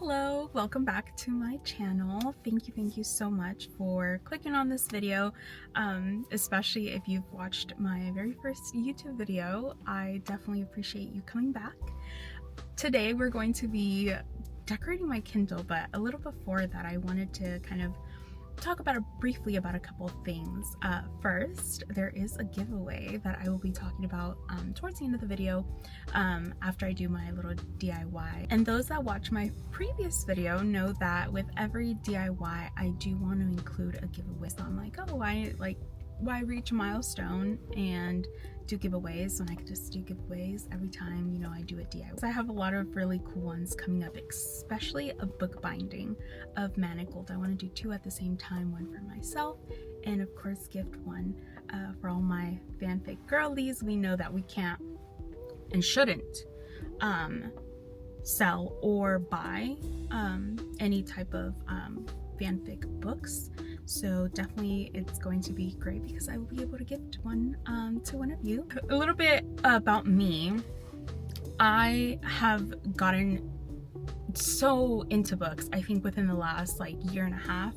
Hello, welcome back to my channel. Thank you so much for clicking on this video, especially if you've watched my very first YouTube video. I definitely appreciate you coming back. Today we're going to be decorating my Kindle, but a little before that I wanted to kind of talk briefly about a couple of things. First, there is a giveaway that I will be talking about towards the end of the video after I do my little DIY. And those that watch my previous video know that with every DIY I do want to include a giveaway. So I'm like, oh, why reach a milestone and do giveaways when I could just do giveaways every time, you know, I do a DIY. So I have a lot of really cool ones coming up, especially a book binding of Manacled. I want to do two at the same time, one for myself and of course gift one for all my fanfic girlies. We know that we can't and shouldn't sell or buy any type of fanfic books, so definitely it's going to be great because I will be able to gift one to one of you. A little bit about me. I have gotten so into books, I think within the last year and a half,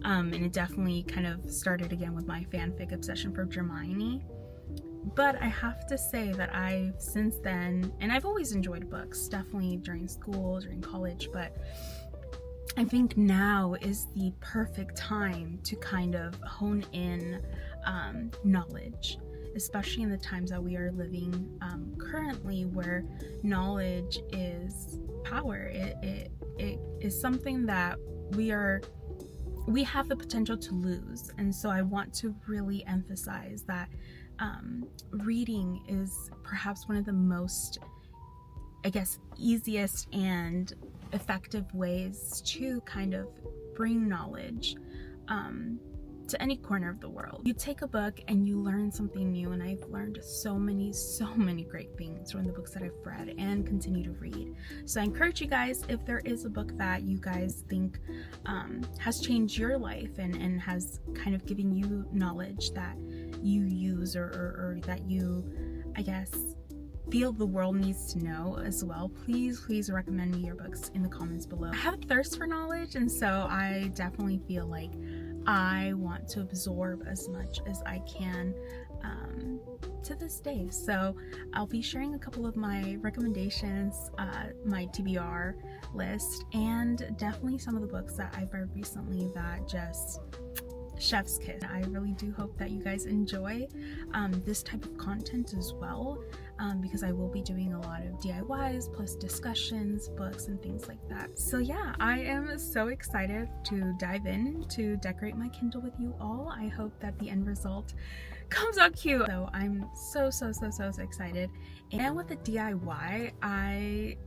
and it definitely kind of started again with my fanfic obsession for Hermione. But I have to say that I've since then, and I've always enjoyed books, definitely during school, during college, but I think now is the perfect time to kind of hone in knowledge, especially in the times that we are living currently, where knowledge is power. It is something that we have the potential to lose. And so I want to really emphasize that reading is perhaps one of the most, I guess, easiest and effective ways to kind of bring knowledge to any corner of the world. You take a book and you learn something new, and I've learned so many great things from the books that I've read and continue to read. So I encourage you guys, if there is a book that you guys think has changed your life and has kind of given you knowledge that you use or that you, I guess, feel the world needs to know as well, please recommend me your books in the comments below. I have a thirst for knowledge, and so I definitely feel like I want to absorb as much as I can to this day. So I'll be sharing a couple of my recommendations, my TBR list, and definitely some of the books that I've read recently that just chef's kiss. I really do hope that you guys enjoy this type of content as well, because I will be doing a lot of DIYs plus discussions, books, and things like that. So yeah, I am so excited to dive in to decorate my Kindle with you all. I hope that the end result comes out cute. So I'm so excited. And with the DIY, I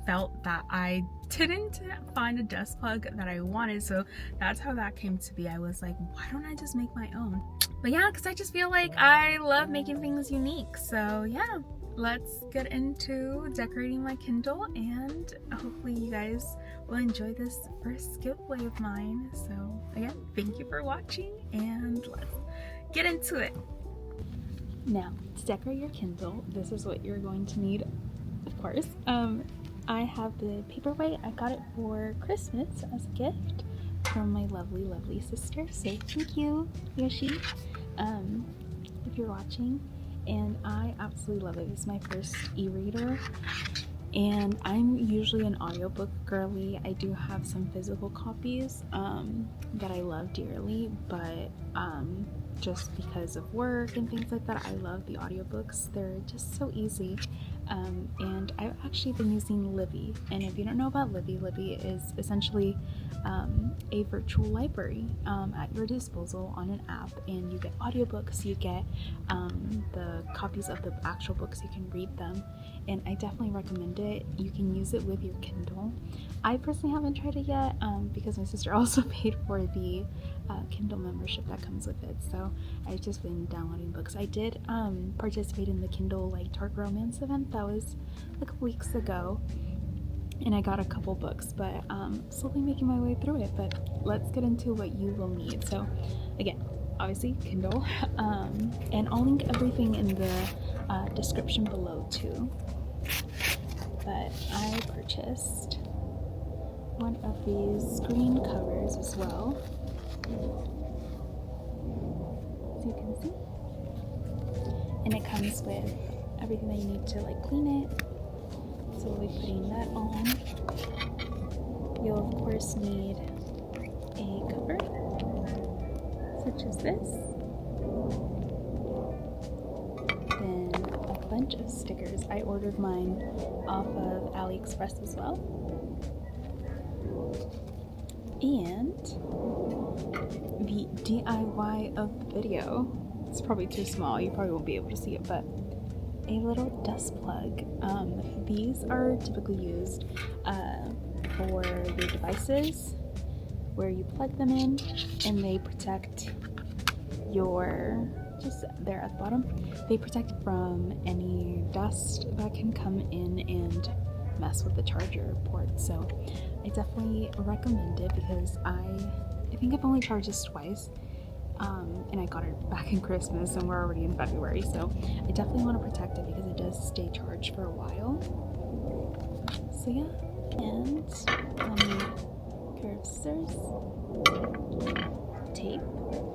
felt that I didn't find a desk plug that I wanted, so that's how that came to be. I was like, why don't I just make my own? But yeah, because I just feel like I love making things unique. So yeah, let's get into decorating my Kindle, and hopefully you guys will enjoy this first giveaway of mine. So again, thank you for watching, and let's get into it. Now, to decorate your Kindle, this is what you're going to need. Of course, I have the paperweight. I got it for Christmas as a gift from my lovely sister, so thank you, Yoshi, if you're watching. And I absolutely love it. It's my first e-reader, and I'm usually an audiobook girly. I do have some physical copies that I love dearly, but just because of work and things like that, I love the audiobooks. They're just so easy. And I've actually been using Libby, and if you don't know about Libby, Libby is essentially a virtual library at your disposal on an app, and you get audiobooks, you get the copies of the actual books, you can read them, and I definitely recommend it. You can use it with your Kindle. I personally haven't tried it yet because my sister also paid for the Kindle membership that comes with it, so I've just been downloading books. I did participate in the Kindle Dark Romance event that was a couple weeks ago, and I got a couple books, but slowly making my way through it. But let's get into what you will need. So again, obviously Kindle, and I'll link everything in the description below too. But I purchased one of these screen covers as well, as you can see. And it comes with everything that you need to like clean it. So we'll be putting that on. You'll of course need a cover, such as this. Then a bunch of stickers. I ordered mine off of AliExpress as well. And the DIY of the video. It's probably too small, you probably won't be able to see it, but a little dust plug. These are typically used for your devices where you plug them in, and they protect your, just there at the bottom, they protect from any dust that can come in and mess with the charger port. So I definitely recommend it because I think I've only charged this twice, and I got it back in Christmas and we're already in February, so I definitely want to protect it because it does stay charged for a while. So yeah, and pair of scissors, tape,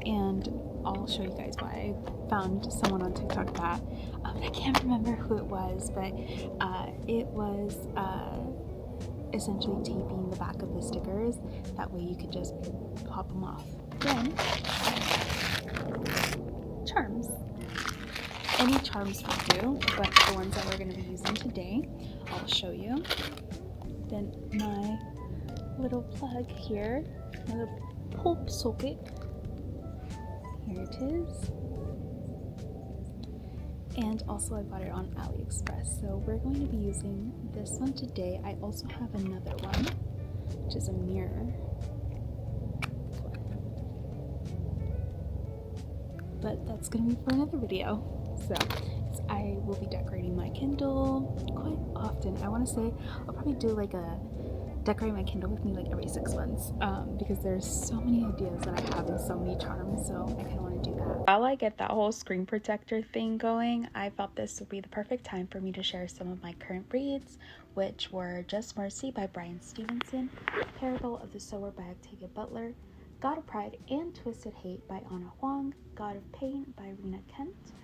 and I'll show you guys why. I found someone on TikTok that I can't remember who it was, but it was essentially taping the back of the stickers. That way you could just pop them off. Then charms. Any charms will do, but the ones that we're going to be using today, I'll show you. Then my little plug here, my little pulp socket. Here it is. And also I bought it on AliExpress, so we're going to be using this one today. I also have another one, which is a mirror. But that's going to be for another video. So I will be decorating my Kindle quite often. I want to say I'll probably do like a decorate my Kindle with me like every 6 months, because there's so many ideas that I have and so many charms, so I kind of want to do that. While I get that whole screen protector thing going, I thought this would be the perfect time for me to share some of my current reads, which were Just Mercy by Bryan Stevenson, Parable of the Sower by Octavia Butler, God of Pride and Twisted Hate by Anna Huang, God of Pain by Rena Kent.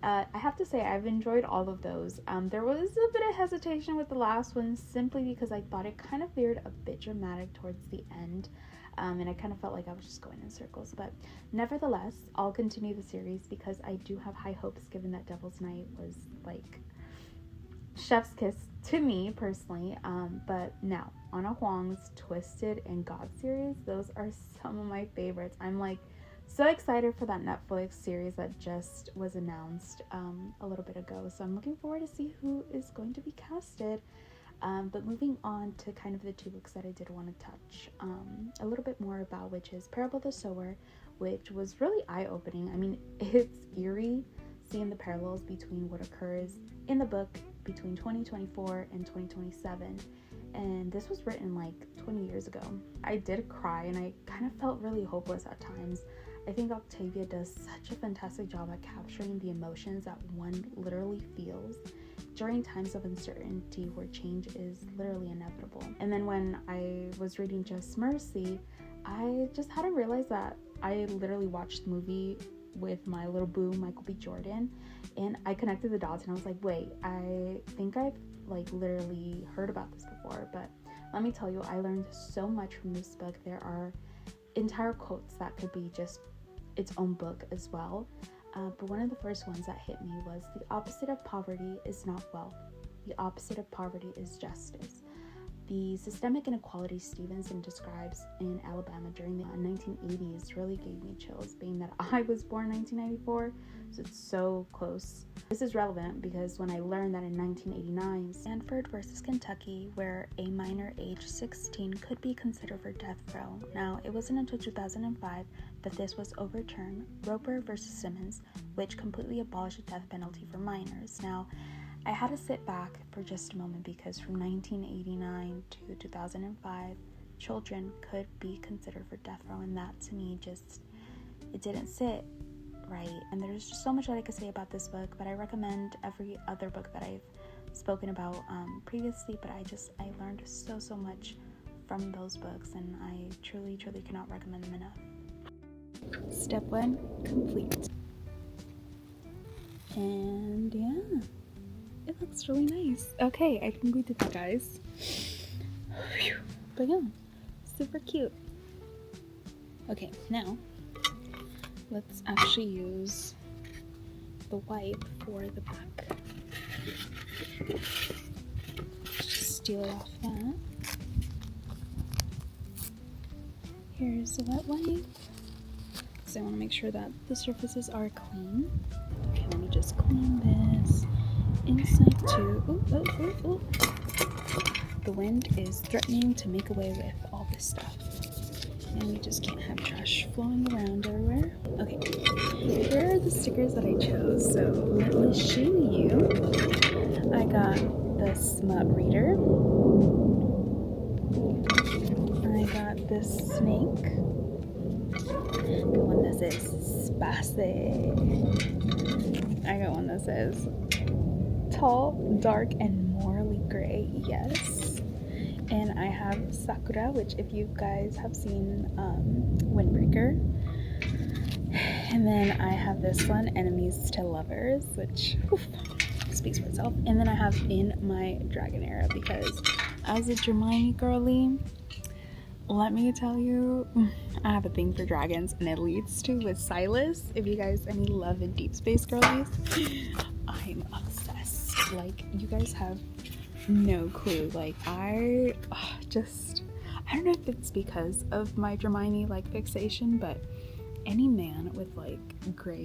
I have to say I've enjoyed all of those. There was a bit of hesitation with the last one simply because I thought it kind of veered a bit dramatic towards the end, and I kind of felt like I was just going in circles. But nevertheless, I'll continue the series because I do have high hopes given that Devil's Night was like chef's kiss to me personally. But now Anna Huang's Twisted and God series, those are some of my favorites. I'm like so excited for that Netflix series that just was announced a little bit ago, so I'm looking forward to see who is going to be casted. But moving on to kind of the 2 books that I did want to touch a little bit more about, which is Parable of the Sower, which was really eye-opening. I mean, it's eerie seeing the parallels between what occurs in the book between 2024 and 2027, and this was written like 20 years ago. I did cry and I kind of felt really hopeless at times. I think Octavia does such a fantastic job at capturing the emotions that one literally feels during times of uncertainty where change is literally inevitable. And then when I was reading Just Mercy, I just had to realize that I literally watched the movie with my little boo, Michael B. Jordan, and I connected the dots and I was like, wait, I think I've like literally heard about this before. But let me tell you, I learned so much from this book. There are entire quotes that could be just its own book as well, but one of the first ones that hit me was, the opposite of poverty is not wealth, the opposite of poverty is justice. The systemic inequality Stevenson describes in Alabama during the 1980s really gave me chills, being that I was born in 1994, so it's so close. This is relevant because when I learned that in 1989, Stanford versus Kentucky, where a minor age 16 could be considered for death row. Now, it wasn't until 2005 that this was overturned, Roper versus Simmons, which completely abolished the death penalty for minors. Now, I had to sit back for just a moment because from 1989 to 2005, children could be considered for death row, and that to me just, it didn't sit right. And there's just so much that I could say about this book, but I recommend every other book that I've spoken about previously, but I learned so much from those books, and I truly cannot recommend them enough. Step 1 complete. And yeah, it looks really nice. Okay, I think we did that, guys. But yeah, super cute. Okay, now let's actually use the wipe for the back. Just steal off that. Here's the wet wipe. So I want to make sure that the surfaces are clean. Okay, let me just clean this inside too. Ooh. The wind is threatening to make away with all this stuff. And we just can't have trash flowing around everywhere. Okay, here are the stickers that I chose. So let me show you. I got the smut reader. I got this snake. The one that says spicy. I got one that says tall, dark, and morally gray. Yes. And I have Sakura, which if you guys have seen Windbreaker. And then I have this one, Enemies to Lovers, which speaks for itself. And then I have In My Dragon Era, because as a Hermione girly, let me tell you, I have a thing for dragons, and it leads to with Silas. If you guys any Love and Deep Space girlies, I'm obsessed. Like, you guys have no clue. Like, I don't know if it's because of my Hermione like fixation, but any man with like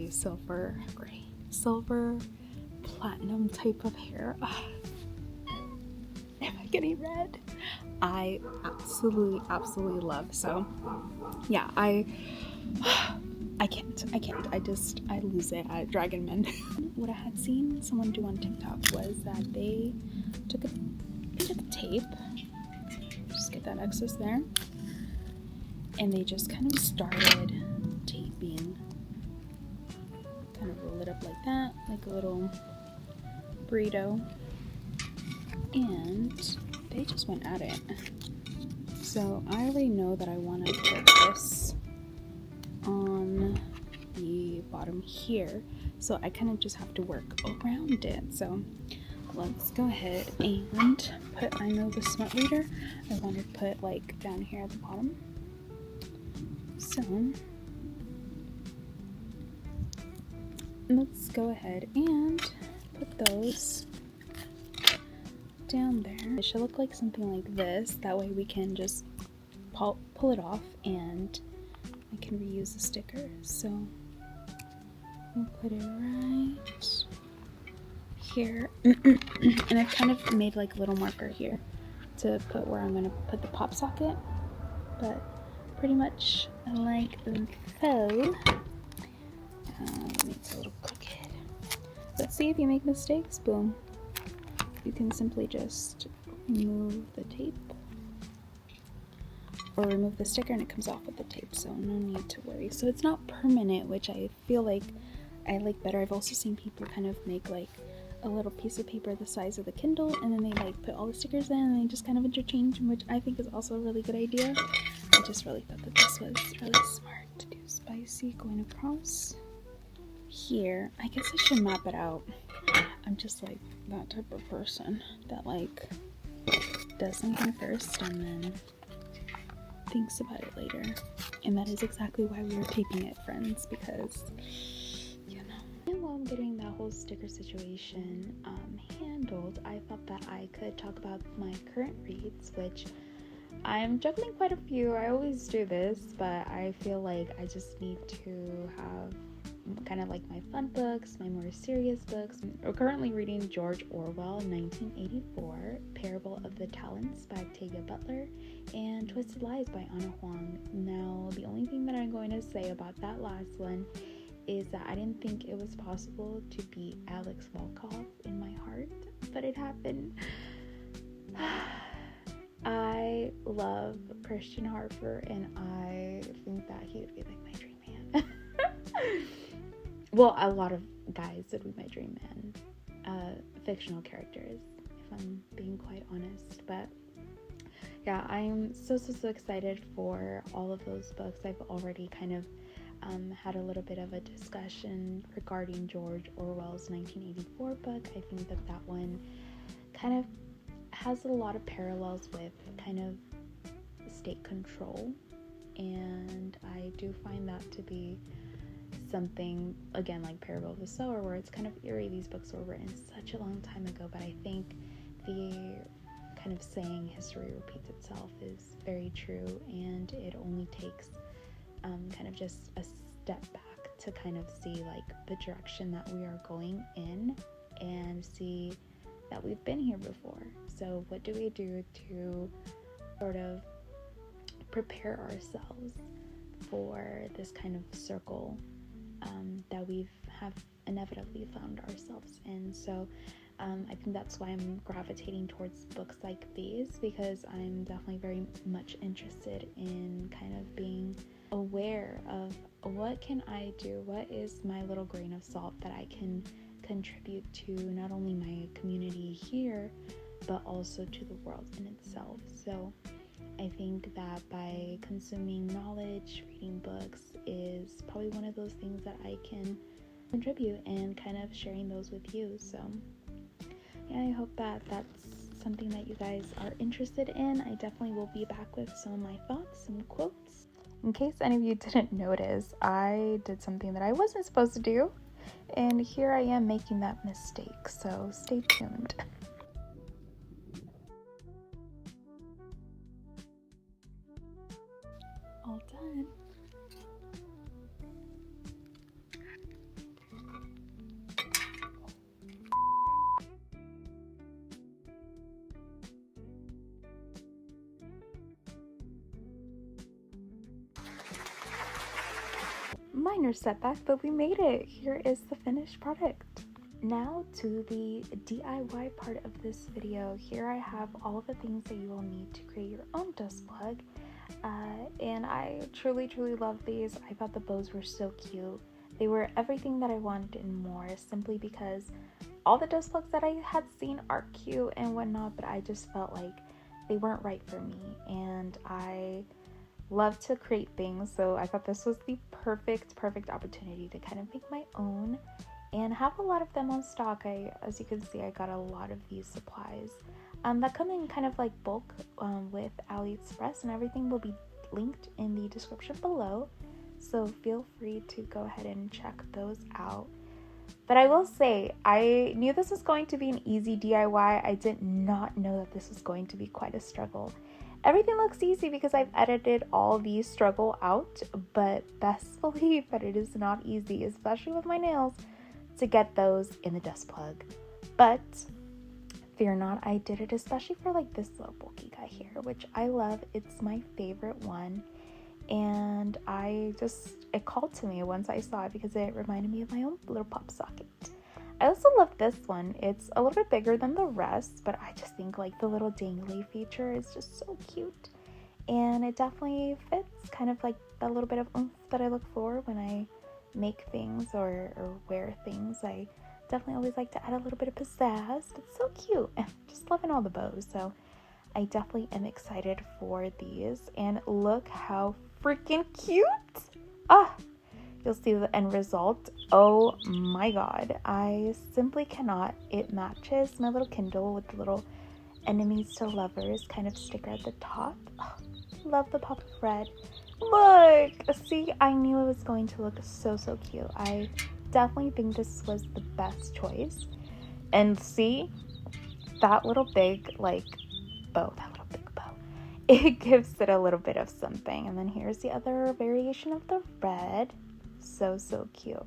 silver, platinum type of hair, am I getting red? I absolutely love. So yeah, I can't. I lose it at Dragon Men. What I had seen someone do on TikTok was that they took a bit of tape, just get that excess there, and they just kind of started taping, kind of roll it up like that, like a little burrito, and they just went at it. So I already know that I want to put this on the bottom here, so I kind of just have to work around it. So let's go ahead and put, I know the smut reader I want to put like down here at the bottom. So let's go ahead and put those down there. It should look like something like this. That way we can just pull it off and I can reuse the sticker. So we'll put it right here. And I've kind of made like a little marker here to put where I'm going to put the pop socket. But pretty much like so. It's a little crooked. Let's see if you make mistakes. Boom. You can simply just remove the tape or remove the sticker and it comes off with the tape, so no need to worry. So it's not permanent, which I feel like I like better. I've also seen people kind of make like a little piece of paper the size of the Kindle and then they like put all the stickers in and they just kind of interchange, which I think is also a really good idea. I just really thought that this was really smart to do. Spicy going across here. I guess I should map it out. I'm just like that type of person that like does something first and then thinks about it later. And that is exactly why we were taping it, friends, because you know. And while I'm getting that whole sticker situation handled, I thought that I could talk about my current reads, which I'm juggling quite a few. I always do this, but I feel like I just need to have kind of like my fun books, my more serious books. We're currently reading George Orwell 1984, Parable of the Talents by Octavia Butler, and Twisted Lies by Anna Huang. Now, the only thing that I'm going to say about that last one is that I didn't think it was possible to beat Alex Volkov in my heart, but it happened. I love Christian Harper, and I think that he would be like my dream man. Well, a lot of guys would be my dream man. Fictional characters, if I'm being quite honest. But yeah, I'm so excited for all of those books. I've already kind of had a little bit of a discussion regarding George Orwell's 1984 book. I think that one kind of has a lot of parallels with kind of state control, and I do find that to be something, again, like Parable of the Sower, where it's kind of eerie. These books were written such a long time ago, but I think the kind of saying history repeats itself is very true, and it only takes kind of just a step back to kind of see like the direction that we are going in and see that we've been here before. So what do we do to sort of prepare ourselves for this kind of circle that we have inevitably found ourselves in? So I think that's why I'm gravitating towards books like these, because I'm definitely very much interested in kind of being aware of what can I do, what is my little grain of salt that I can contribute to not only my community here, but also to the world in itself. So I think that by consuming knowledge, reading books is probably one of those things that I can contribute, and kind of sharing those with you. So yeah, I hope that that's something that you guys are interested in. I definitely will be back with some of my thoughts, some quotes. In case any of you didn't notice, I did something that I wasn't supposed to do, and here I am making that mistake, so stay tuned. All done. Minor setback, but we made it. Here is the finished product. Now to the DIY part of this video. Here I have all of the things that you will need to create your own dust plug, and I truly love these. I thought the bows were so cute. They were everything that I wanted and more, simply because all the dust plugs that I had seen are cute and whatnot, but I just felt like they weren't right for me, and I love to create things, so I thought this was the perfect opportunity to kind of make my own and have a lot of them on stock. As you can see, I got a lot of these supplies that come in kind of like bulk with AliExpress, and everything will be linked in the description below, so feel free to go ahead and check those out. But I will say, I knew this was going to be an easy DIY. I did not know that this was going to be quite a struggle. Everything looks easy because I've edited all the struggle out, but best believe that it is not easy, especially with my nails, to get those in the dust plug. But fear not, I did it especially for like this little bulky guy here, which I love. It's my favorite one, and it called to me once I saw it because it reminded me of my own little pop socket. I also love this one. It's a little bit bigger than the rest, but I just think like the little dangly feature is just so cute, and it definitely fits kind of like that little bit of oomph that I look for when I make things or wear things. I definitely always like to add a little bit of pizzazz. It's so cute. I'm just loving all the bows, so I definitely am excited for these. And look how freaking cute! You'll see the end result. Oh my god, I simply cannot. It matches my little Kindle with the little enemies to lovers kind of sticker at the top. Love the pop of red. Look! See, I knew it was going to look so cute. I definitely think this was the best choice. And see, that little big bow, it gives it a little bit of something. And then here's the other variation of the red. So cute.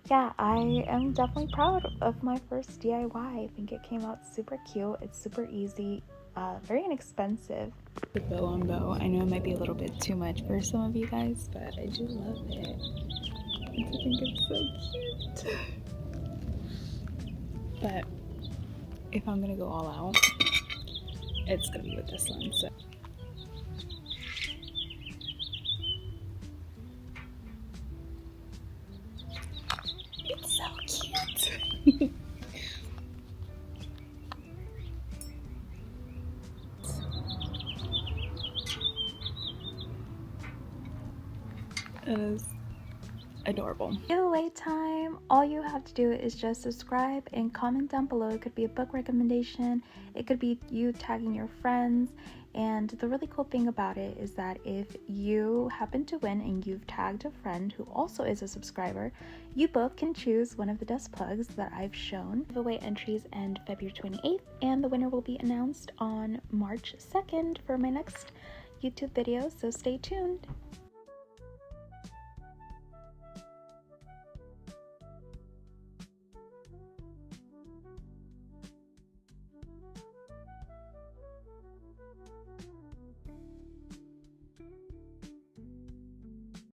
Yeah, I am definitely proud of my first DIY. I think it came out super cute. It's super easy, very inexpensive. The bow on bow. I know it might be a little bit too much for some of you guys, but I do love it. I think it's so cute. But if I'm gonna go all out, it's gonna be with this one. So it's so cute. It is adorable. Giveaway time. All you have to do is just subscribe and comment down below. It could be a book recommendation, it could be you tagging your friends. And the really cool thing about it is that if you happen to win and you've tagged a friend who also is a subscriber, you both can choose one of the desk plugs that I've shown. Giveaway entries end February 28th, and the winner will be announced on March 2nd for my next YouTube video, so stay tuned.